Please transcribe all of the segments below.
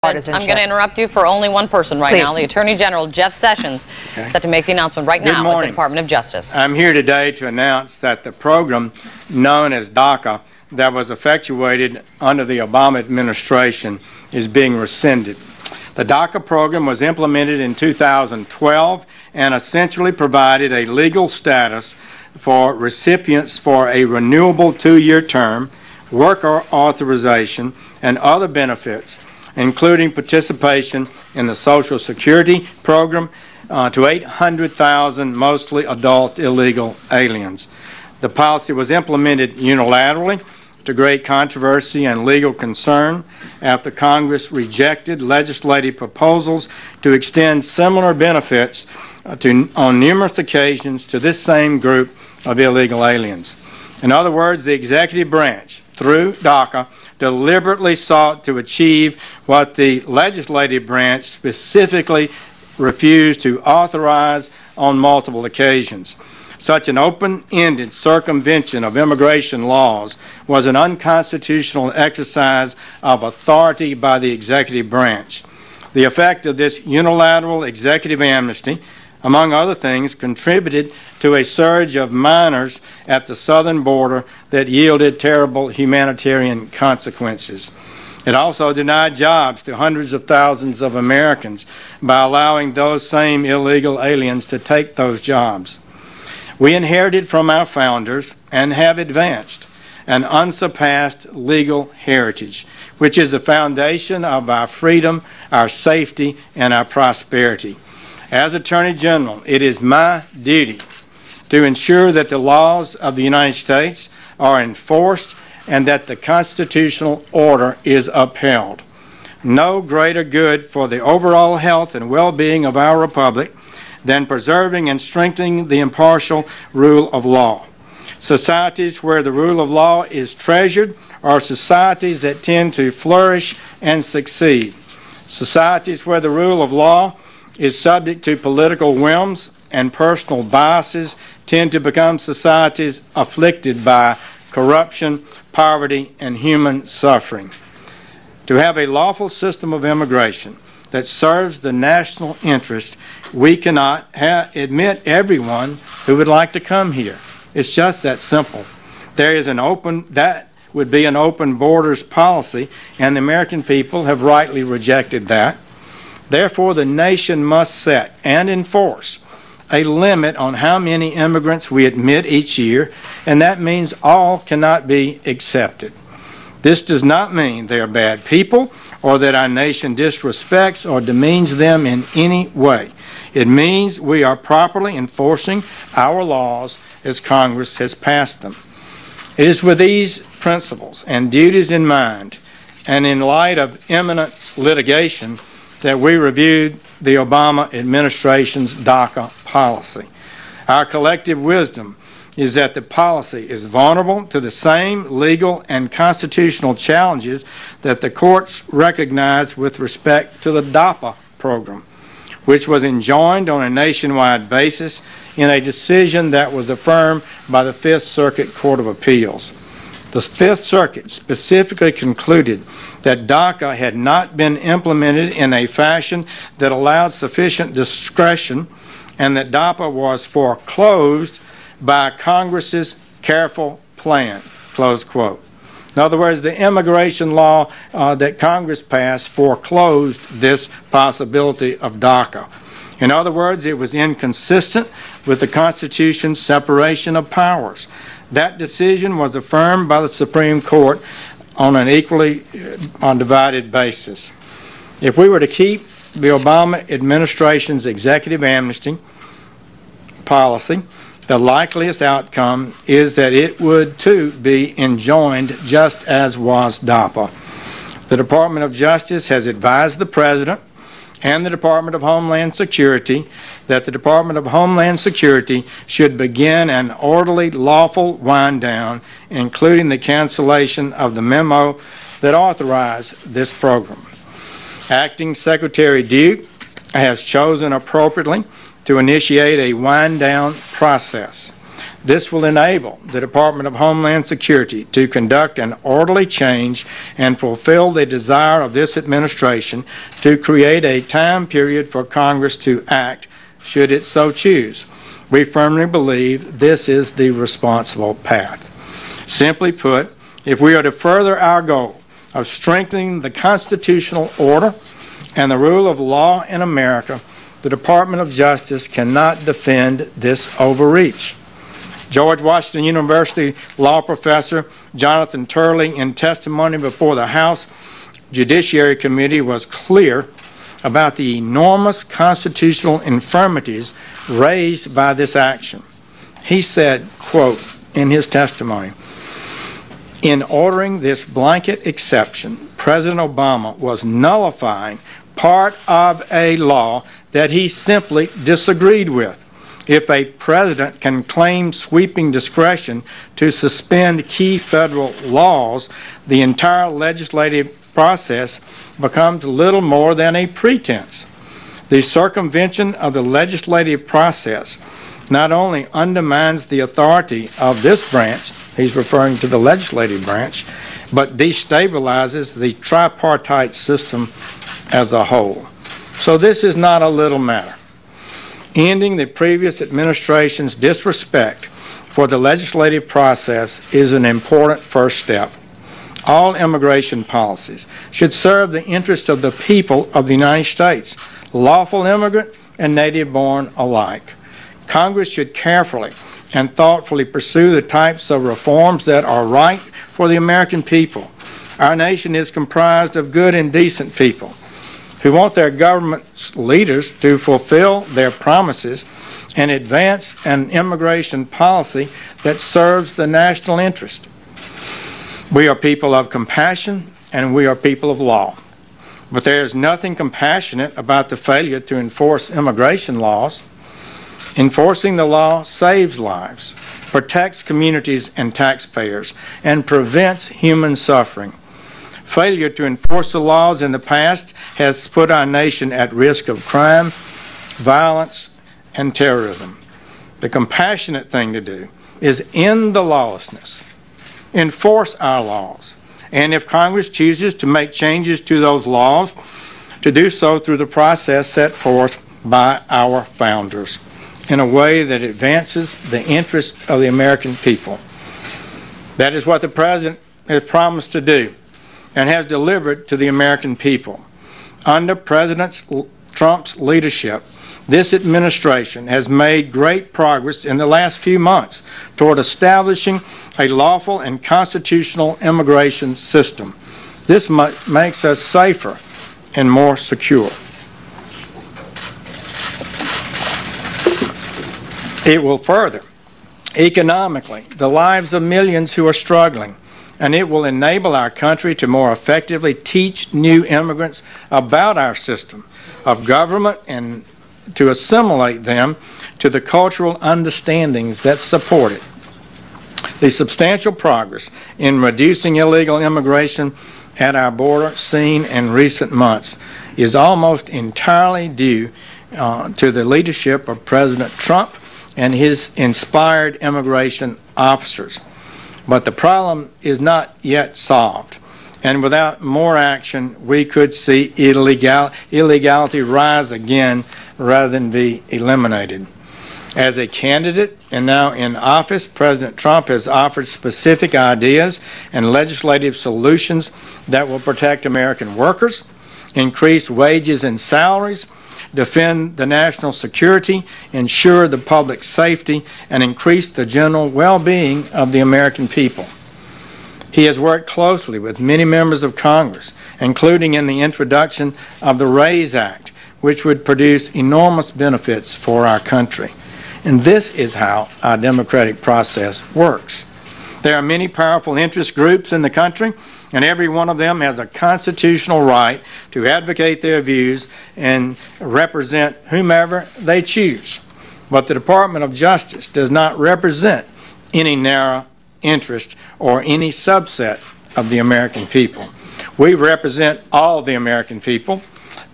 partisanship. I'm going to interrupt you for only one person right now, the Attorney General, Jeff Sessions, set to make the announcement right now at the Department of Justice. I'm here today to announce that the program known as DACA that was effectuated under the Obama administration is being rescinded. The DACA program was implemented in 2012 and essentially provided a legal status for recipients for a renewable 2-year term, work authorization, and other benefits, including participation in the Social Security program to 800,000 mostly adult illegal aliens. The policy was implemented unilaterally to great controversy and legal concern after Congress rejected legislative proposals to extend similar benefits on numerous occasions to this same group of illegal aliens. In other words, the executive branch, through DACA, deliberately sought to achieve what the legislative branch specifically refused to authorize on multiple occasions. Such an open-ended circumvention of immigration laws was an unconstitutional exercise of authority by the executive branch. The effect of this unilateral executive amnesty, among other things, contributed to a surge of minors at the southern border that yielded terrible humanitarian consequences. It also denied jobs to hundreds of thousands of Americans by allowing those same illegal aliens to take those jobs. We inherited from our founders and have advanced an unsurpassed legal heritage, which is the foundation of our freedom, our safety, and our prosperity. As Attorney General, it is my duty to ensure that the laws of the United States are enforced and that the constitutional order is upheld. No greater good for the overall health and well-being of our republic than preserving and strengthening the impartial rule of law. Societies where the rule of law is treasured are societies that tend to flourish and succeed. Societies where the rule of law is subject to political whims and personal biases tend to become societies afflicted by corruption, poverty, and human suffering. To have a lawful system of immigration that serves the national interest, we cannot admit everyone who would like to come here. It's just that simple. That would be an open borders policy, and the American people have rightly rejected that. Therefore, the nation must set and enforce a limit on how many immigrants we admit each year, and that means all cannot be accepted. This does not mean they are bad people or that our nation disrespects or demeans them in any way. It means we are properly enforcing our laws as Congress has passed them. It is with these principles and duties in mind, and in light of imminent litigation, that we reviewed the Obama administration's DACA policy. Our collective wisdom is that the policy is vulnerable to the same legal and constitutional challenges that the courts recognized with respect to the DAPA program, which was enjoined on a nationwide basis in a decision that was affirmed by the Fifth Circuit Court of Appeals. The Fifth Circuit specifically concluded that DACA had not been implemented in a fashion that allowed sufficient discretion and that DAPA was foreclosed by Congress's careful plan, close quote. In other words, the immigration law that Congress passed foreclosed this possibility of DACA. In other words, it was inconsistent with the Constitution's separation of powers. That decision was affirmed by the Supreme Court on an equally undivided basis. If we were to keep the Obama administration's executive amnesty policy, the likeliest outcome is that it would too be enjoined just as was DAPA. The Department of Justice has advised the President and the Department of Homeland Security that the Department of Homeland Security should begin an orderly, lawful wind down, including the cancellation of the memo that authorized this program. Acting Secretary Duke has chosen appropriately to initiate a wind down process. This will enable the Department of Homeland Security to conduct an orderly change and fulfill the desire of this administration to create a time period for Congress to act should it so choose. We firmly believe this is the responsible path. Simply put, if we are to further our goal of strengthening the constitutional order and the rule of law in America, the Department of Justice cannot defend this overreach. George Washington University law professor Jonathan Turley, in testimony before the House Judiciary Committee, was clear about the enormous constitutional infirmities raised by this action. He said, quote, in his testimony, "In ordering this blanket exception, President Obama was nullifying part of a law that he simply disagreed with. If a president can claim sweeping discretion to suspend key federal laws, the entire legislative process becomes little more than a pretense. The circumvention of the legislative process not only undermines the authority of this branch," he's referring to the legislative branch, "but destabilizes the tripartite system as a whole." So this is not a little matter. Ending the previous administration's disrespect for the legislative process is an important first step. All immigration policies should serve the interests of the people of the United States, lawful immigrant and native-born alike. Congress should carefully and thoughtfully pursue the types of reforms that are right for the American people. Our nation is comprised of good and decent people who want their government leaders to fulfill their promises and advance an immigration policy that serves the national interest. We are people of compassion and we are people of law. But there is nothing compassionate about the failure to enforce immigration laws. Enforcing the law saves lives, protects communities and taxpayers, and prevents human suffering. Failure to enforce the laws in the past has put our nation at risk of crime, violence, and terrorism. The compassionate thing to do is end the lawlessness, enforce our laws, and if Congress chooses to make changes to those laws, to do so through the process set forth by our founders in a way that advances the interests of the American people. That is what the President has promised to do and has delivered to the American people. Under President Trump's leadership, this administration has made great progress in the last few months toward establishing a lawful and constitutional immigration system. This makes us safer and more secure. It will further, economically, the lives of millions who are struggling, and it will enable our country to more effectively teach new immigrants about our system of government and to assimilate them to the cultural understandings that support it. The substantial progress in reducing illegal immigration at our border seen in recent months is almost entirely due to the leadership of President Trump and his inspired immigration officers. But the problem is not yet solved, and without more action, we could see illegality rise again rather than be eliminated. As a candidate and now in office, President Trump has offered specific ideas and legislative solutions that will protect American workers, increase wages and salaries, defend the national security, ensure the public safety, and increase the general well-being of the American people. He has worked closely with many members of Congress, including in the introduction of the RAISE Act, which would produce enormous benefits for our country. And this is how our democratic process works. There are many powerful interest groups in the country, and every one of them has a constitutional right to advocate their views and represent whomever they choose. But the Department of Justice does not represent any narrow interest or any subset of the American people. We represent all the American people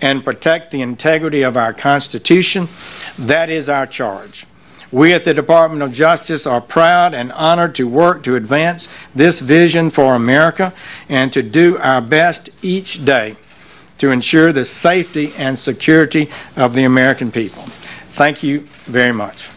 and protect the integrity of our Constitution. That is our charge. We at the Department of Justice are proud and honored to work to advance this vision for America and to do our best each day to ensure the safety and security of the American people. Thank you very much.